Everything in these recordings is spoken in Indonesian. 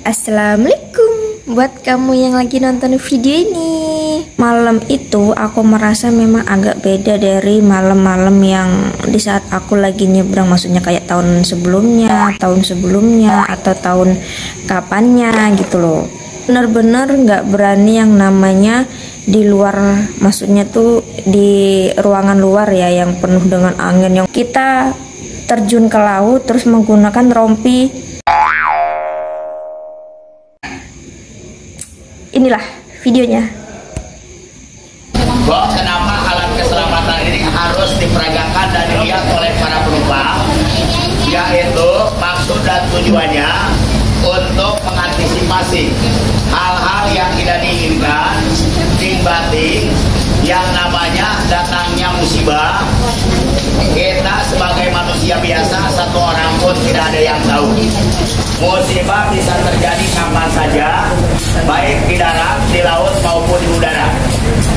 Assalamualaikum buat kamu yang lagi nonton video ini. Malam itu aku merasa memang agak beda dari malam-malam yang di saat aku lagi nyebrang, maksudnya kayak tahun sebelumnya atau tahun kapannya gitu loh. Bener-bener nggak berani yang namanya di luar, maksudnya tuh di ruangan luar ya, yang penuh dengan angin, yang kita terjun ke laut terus menggunakan rompi. Inilah videonya. Kenapa alat keselamatan ini harus diperagakan dan dilihat oleh para penumpang, yaitu maksud dan tujuannya untuk mengantisipasi hal-hal yang tidak diinginkan, ting-bating, yang namanya datangnya musibah. Kita sebagai manusia biasa, satu orang pun tidak ada yang tahu. Musibah bisa terjadi kapan saja, baik di darat, di laut maupun di udara.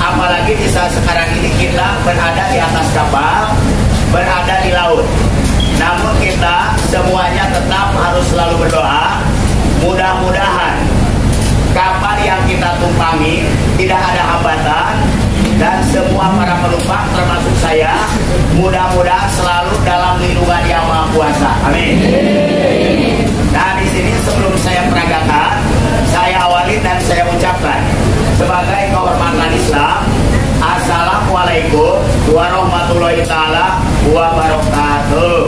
Apalagi di saat sekarang ini kita berada di atas kapal, berada di laut. Namun kita semuanya tetap harus selalu berdoa, mudah-mudahan kapal yang kita tumpangi tidak ada hambatan, dan semua para penumpang termasuk saya mudah-mudahan selalu dalam lindungan Yang Maha Kuasa. Amin. Nah, di sini sebelum saya peragakan, saya awali dan saya ucapkan sebagai kehormatan Islam, Assalamualaikum warahmatullahi taala wabarakatuh.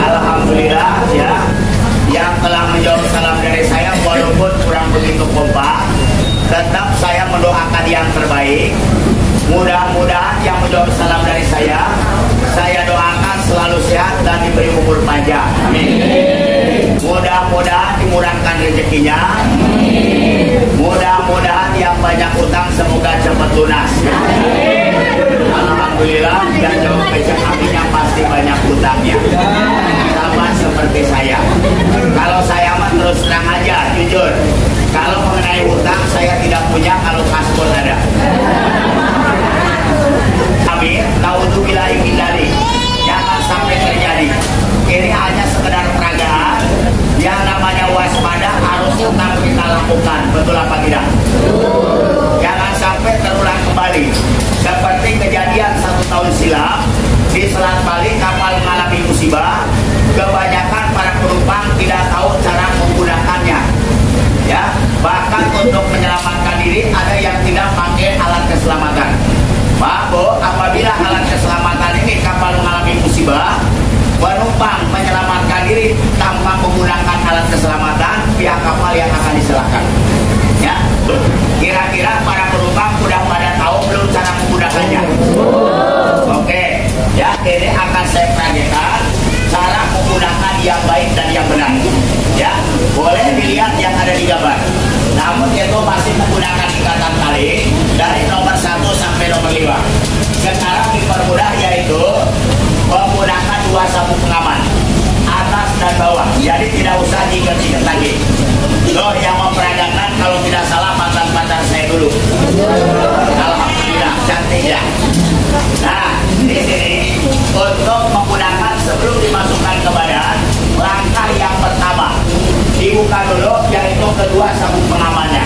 Alhamdulillah ya, yang telah menjawab salam dari saya walaupun kurang begitu kompak, tetap saya mendoakan yang terbaik. Mudah-mudahan yang menjawab salam dari saya doakan selalu sehat dan diberi umur panjang. Amin. Mudah-mudahan dimurahkan rezekinya. Mudah-mudahan yang banyak utang semoga cepat lunas. Alhamdulillah, yang jauh becek hatinya pasti banyak utangnya. Sama seperti saya. Kalau saya mah terus terang aja, jujur. Kalau mengenai utang saya tidak punya, kalau paspor ada. Amin. Naudzubillahi min dzalik. Jangan sampai terjadi. Ini hanya sekedar peragaan. Yang namanya waspada harus tetap kita lakukan. Betul apa tidak? Jangan sampai terulang kembali. Seperti kejadian 1 tahun silam di Selat Bali, kapal mengalami musibah. Kebanyakan para penumpang tidak tahu cara menggunakannya. Ya, bahkan untuk menyelamatkan diri ada yang tidak pakai alat keselamatan. Maaf, apabila alat keselamatan ini kapal mengalami musibah, penumpang menyelamatkan diri tanpa menggunakan alat keselamatan, pihak kapal yang akan disalahkan. Ya, kira-kira para penumpang sudah pada tahu belum cara menggunakannya? Oke, ya, ini akan saya peragakan cara menggunakan yang baik dan yang benar. Ya, boleh dilihat yang ada di gambar. Namun itu masih menggunakan ikatan tali dari nomor 1 sampai nomor 5. Sekarang dipermudah, yaitu menggunakan 2 sabuk pengaman atas dan bawah. Jadi tidak usah diikat-ikat lagi. Loh, yang memperagakan kalau tidak salah mantan-mantan saya dulu. Alhamdulillah, cantik ya. Nah, di sini untuk menggunakan sebelum dimasukkan ke badan, langkah yang pertama dibuka dulu, yaitu kedua sabuk pengamannya.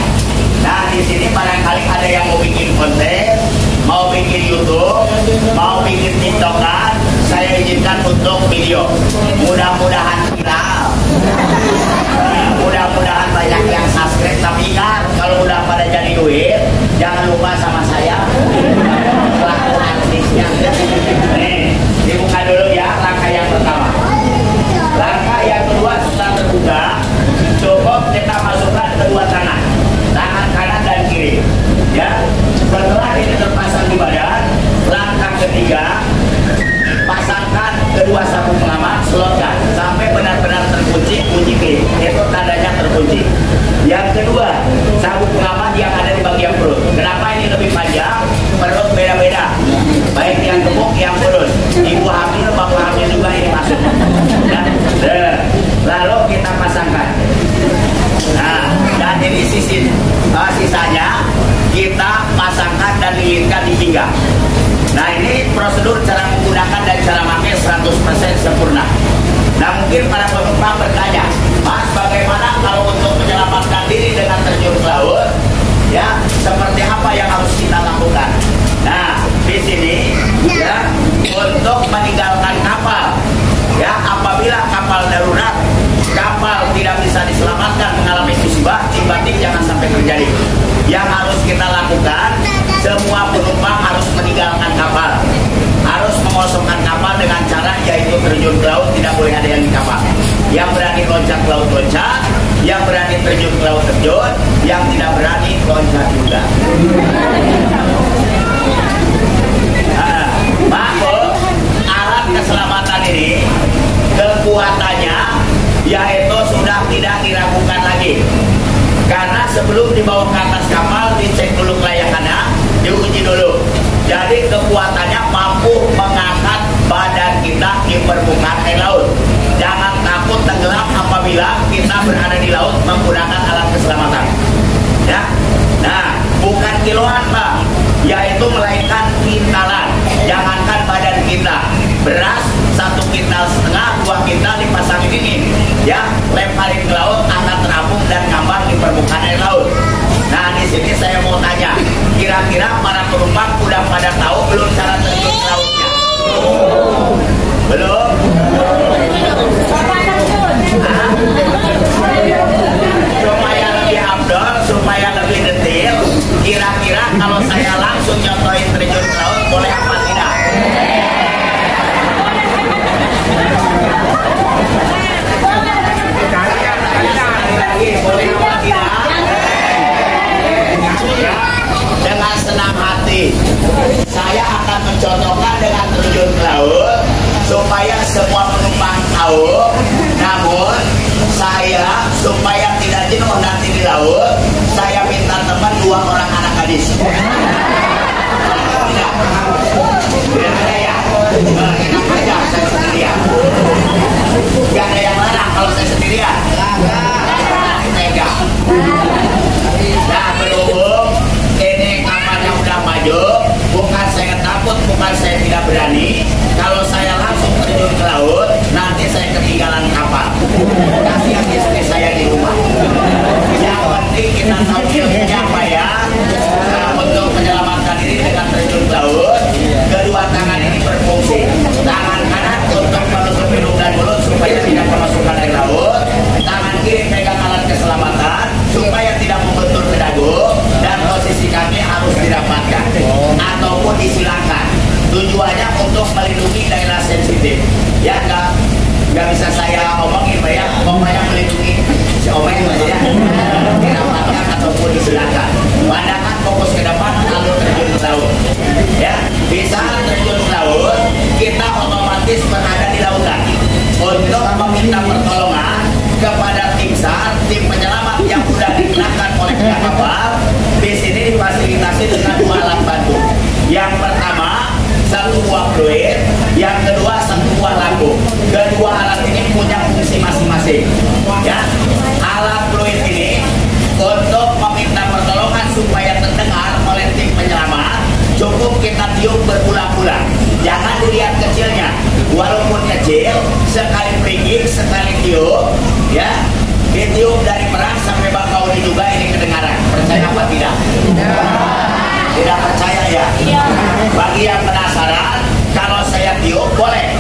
Nah, di sini barangkali ada yang mau bikin konten, mau bikin YouTube, mau bikin TikTokan, saya izinkan untuk video. Mudah-mudahan viral. Mudah-mudahan banyak yang subscribe. Tapi ingat, kalau udah pada jadi duit, jangan lupa sama saya. Pelaku artisnya. Nih, dibuka dulu ya, langkah yang pertama. Langkah yang kedua, setelah terbuka, cukup kita masukkan kedua tangan kanan dan kiri. Ya, setelah ini terpasang di badan, langkah ketiga, pasangkan kedua sabuk pengaman, selotkan sampai benar-benar terkunci, kunci klip. Itu tandanya terkunci. Yang kedua, sabuk pengaman yang ada di bagian perut. Kenapa ini lebih panjang? Perut beda-beda, baik yang gemuk, yang kurus. Ibu hamil, bapak hamil juga ini masuk. Nah, lalu kita pasangkan. Nah, dan ini sisanya kita pasangkan dan dililitkan di pinggang. Nah, ini prosedur cara menggunakan dan cara pakai 100% sempurna. Nah, mungkin para penumpang bertanya, Mas, bagaimana laut loncat, yang berani terjun ke laut terjun, yang tidak berani loncat juga. Maka alat keselamatan ini kekuatannya yaitu sudah tidak diragukan lagi. Karena sebelum dibawa ke atas kapal dicek dulu kelayakannya, diuji dulu. Jadi kekuatannya mampu mengangkat badan kita di permukaan air laut. Jangan takut tenggelam apabila kita berada di laut menggunakan alat keselamatan. Ya, nah bukan kiloan Pak, yaitu melainkan kintalan. Jangankan badan kita, beras 1,5 kintal, 2 kintal dipasangin ini, ya lemparin ke laut akan terapung dan ngambang di permukaan air laut. Nah di sini saya mau tanya, kira-kira para penumpang udah pada tahu belum cara terjun ke lautnya? Belum? Supaya lebih afdol, supaya lebih detail, kira-kira kalau saya langsung contohin terjun ke laut boleh apa tidak? Boleh apa tidak? Ya, dengan senang hati saya akan mencontohkan dengan terjun ke laut supaya semua penumpang tahu. Namun saya supaya tidak jenuh nanti di laut, saya minta teman 2 orang anak gadis. Tidak ada ya? Enak aja saya sendirian. Gak ada yang larang kalau saya sendirian. Tega. Nah berhubung ini kapalnya udah maju, bukan saya takut, bukan saya tidak berani. Kalau saya langsung terjun ke laut, nanti saya ketinggalan kapal. Kasihan istri saya di rumah. Yang penting kita tahu ilmunya apa ya. Nah, untuk menyelamatkan diri dengan terjun ke laut, kedua tangan ini berfungsi. Tangan kanan untuk menutup hidung dan mulut supaya tidak kemasukan air laut. Tangan kiri pegang alat keselamatan supaya tidak membentur ke dagu, dan posisi kaki harus didapatkan ataupun disilakan. Tujuannya untuk melindungi daerah sensitif. Ya nggak bisa saya omongin Pak ya, pokoknya melindungi si omeng aja ya. Didapatkan ataupun disilakan. Pandangan fokus ke depan lalu terjun ke laut. Ya, bisa terjun ke laut, kita otomatis berada di lautan untuk meminta pertolongan kepada tim SAR, tim penyelamat yang sudah digunakan oleh pihak kapal. Di sini difasilitasi dengan 2 alat bantu. Yang pertama 1 buah fluid, yang kedua 1 buah lampu. Kedua alat ini punya fungsi masing-masing. Ya, alat fluid ini untuk meminta pertolongan supaya terdengar oleh tim penyelamat, cukup kita tiup berulang-ulang. Jangan dilihat kecilnya, walaupun kecil, sekali pringging, sekali tiup, ya, ditiup dari perang sampai Bakauni juga ini kedengaran. Percaya apa tidak? Tidak percaya ya? Bagi yang penasaran, kalau saya tiup boleh?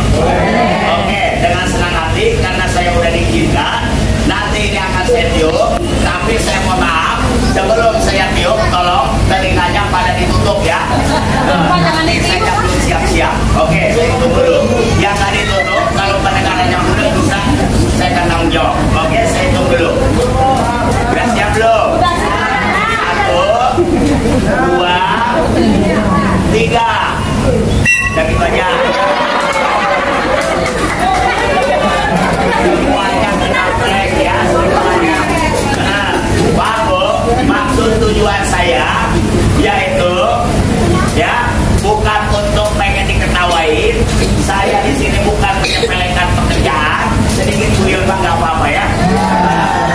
Oke, dengan senang hati karena saya udah diizinkan. Nanti ini akan saya tiup, tapi saya mohon maaf sebelum saya tiup, tolong telinganya pada ditutup ya. Nanti saya belum siap-siap. Oke, saya hitung dulu. Yang tadi tutup, kalau pendengarannya udah bisa, saya akan tanggung jawab. Oke, saya hitung dulu. Sudah siap belum? 1, 2, 3. Udah gitu aja. Semuanya kena plek ya, semuanya. Nah, maksud tujuan saya yaitu ya bukan untuk pengen diketawain. Saya di sini bukan menyepelekan pekerjaan. Sedikit buyur Bang, nggak apa-apa ya.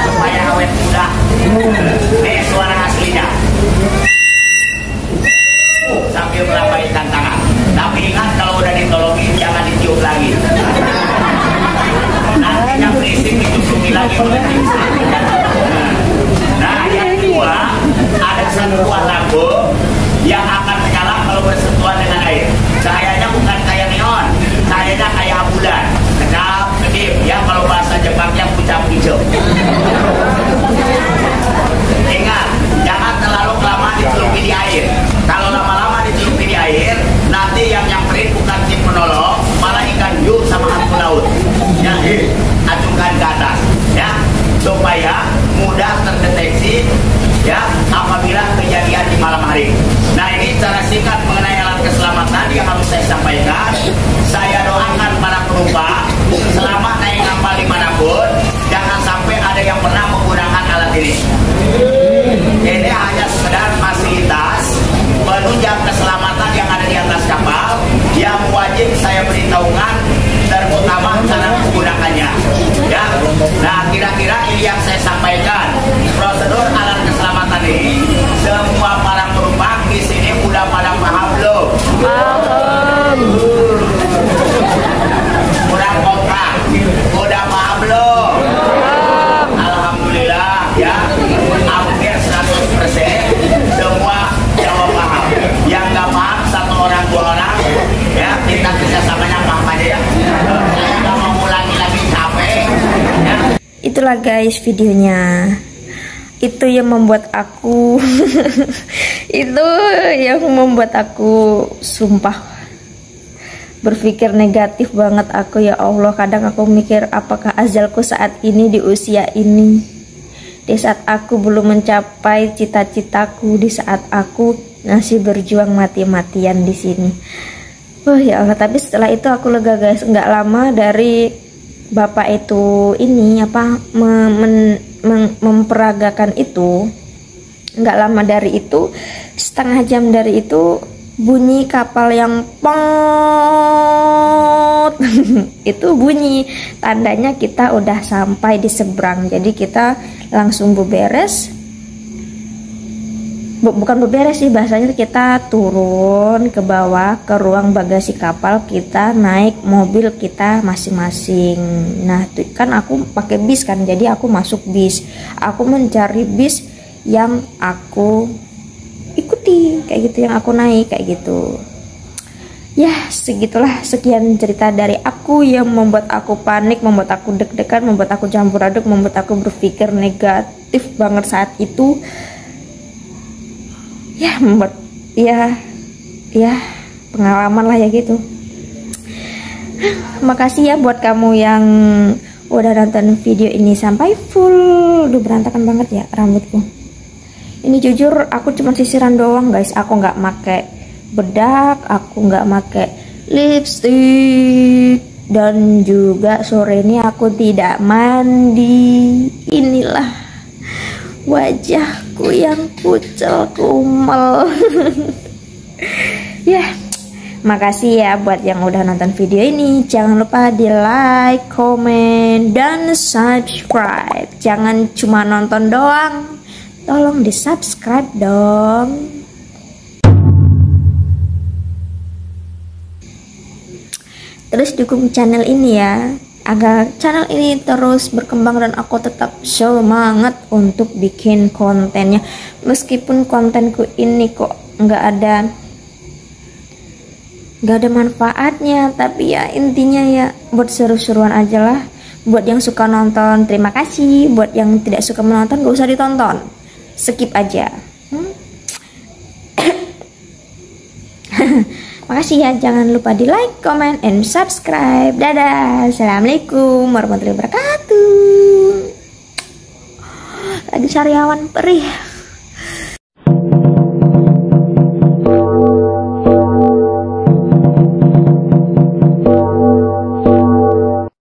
Supaya awet muda. Ini suara aslinya. Sambil melambaikan tangan. Tapi ingat kalau udah ditolongin jangan ditiup lagi. Nantinya berisik dicukupin lagi oleh tim. Nah yang kedua, ada 1 buah lampu yang akan menyala kalau bersentuhan dengan air. Cahayanya bukan kayak neon, cahayanya kayak bulan. Kedap, kedip, ya kalau bahasa Jepangnya pucap hijau. Ingat, jangan terlalu kelamaan ditiupi di air. Kalau lama-lama ditiupi di air, nanti yang nyamperin bukan tim penolong, malah ikan hiu sama hantu laut. Ya, acungkan ke atas. Ya, supaya mudah terdeteksi ya apabila kejadian di malam hari. Nah, ini cara singkat mengenai alat keselamatan yang harus saya sampaikan. Saya doakan para penumpang selama naik kapal dimanapun jangan sampai ada yang pernah menggunakan alat ini. Ini hanya sekedar fasilitas penunjang keselamatan yang ada di atas kapal yang wajib saya beritahukan, terutama cara menggunakannya. Ya, nah kira-kira ini yang saya sampaikan. Prosedur alat keselamatan ini semua para penumpang di sini udah pada paham belum? Paham. Kurang kompak, udah paham belum? Alhamdulillah ya, hampir 100% semua jawab paham. Yang nggak paham 1 orang 2 orang ya, kita kerjasamanya paham aja ya. Saya nggak mau ulangi lagi, capek ya. Itulah guys videonya. Itu yang membuat aku itu yang membuat aku sumpah berpikir negatif banget aku, ya Allah. Kadang aku mikir apakah ajalku saat ini di usia ini, di saat aku belum mencapai cita-citaku, di saat aku masih berjuang mati-matian di sini. Ya Allah, tapi setelah itu aku lega guys. Nggak lama dari bapak itu ini apa memperagakan itu, nggak lama dari itu, setengah jam dari itu bunyi kapal yang pong itu bunyi tandanya kita udah sampai di seberang. Jadi kita langsung beberes, bukan beberes sih bahasanya, kita turun ke bawah ke ruang bagasi kapal, kita naik mobil kita masing-masing. Nah kan aku pakai bis kan, jadi aku masuk bis, aku mencari bis yang aku ikuti kayak gitu, yang aku naik kayak gitu. Ya segitulah, sekian cerita dari aku yang membuat aku panik, membuat aku deg-degan, membuat aku campur aduk, membuat aku berpikir negatif banget saat itu. Ya membuat ya pengalaman lah ya gitu. Makasih ya buat kamu yang udah nonton video ini sampai full. Duh berantakan banget ya rambutku. Ini jujur aku cuma sisiran doang guys. Aku nggak make bedak, aku nggak make lipstick, dan juga sore ini aku tidak mandi. Inilah wajahku yang kucel kumel. Ya, makasih ya buat yang udah nonton video ini. Jangan lupa di like, komen, dan subscribe. Jangan cuma nonton doang, tolong di subscribe dong. Terus dukung channel ini ya, agar channel ini terus berkembang dan aku tetap semangat untuk bikin kontennya. Meskipun kontenku ini kok nggak ada manfaatnya, tapi ya intinya ya buat seru-seruan aja lah. Buat yang suka nonton terima kasih, buat yang tidak suka menonton gak usah ditonton, skip aja. Makasih ya, jangan lupa di like, comment, and subscribe. Dadah, assalamualaikum warahmatullahi wabarakatuh. Lagi sariawan perih.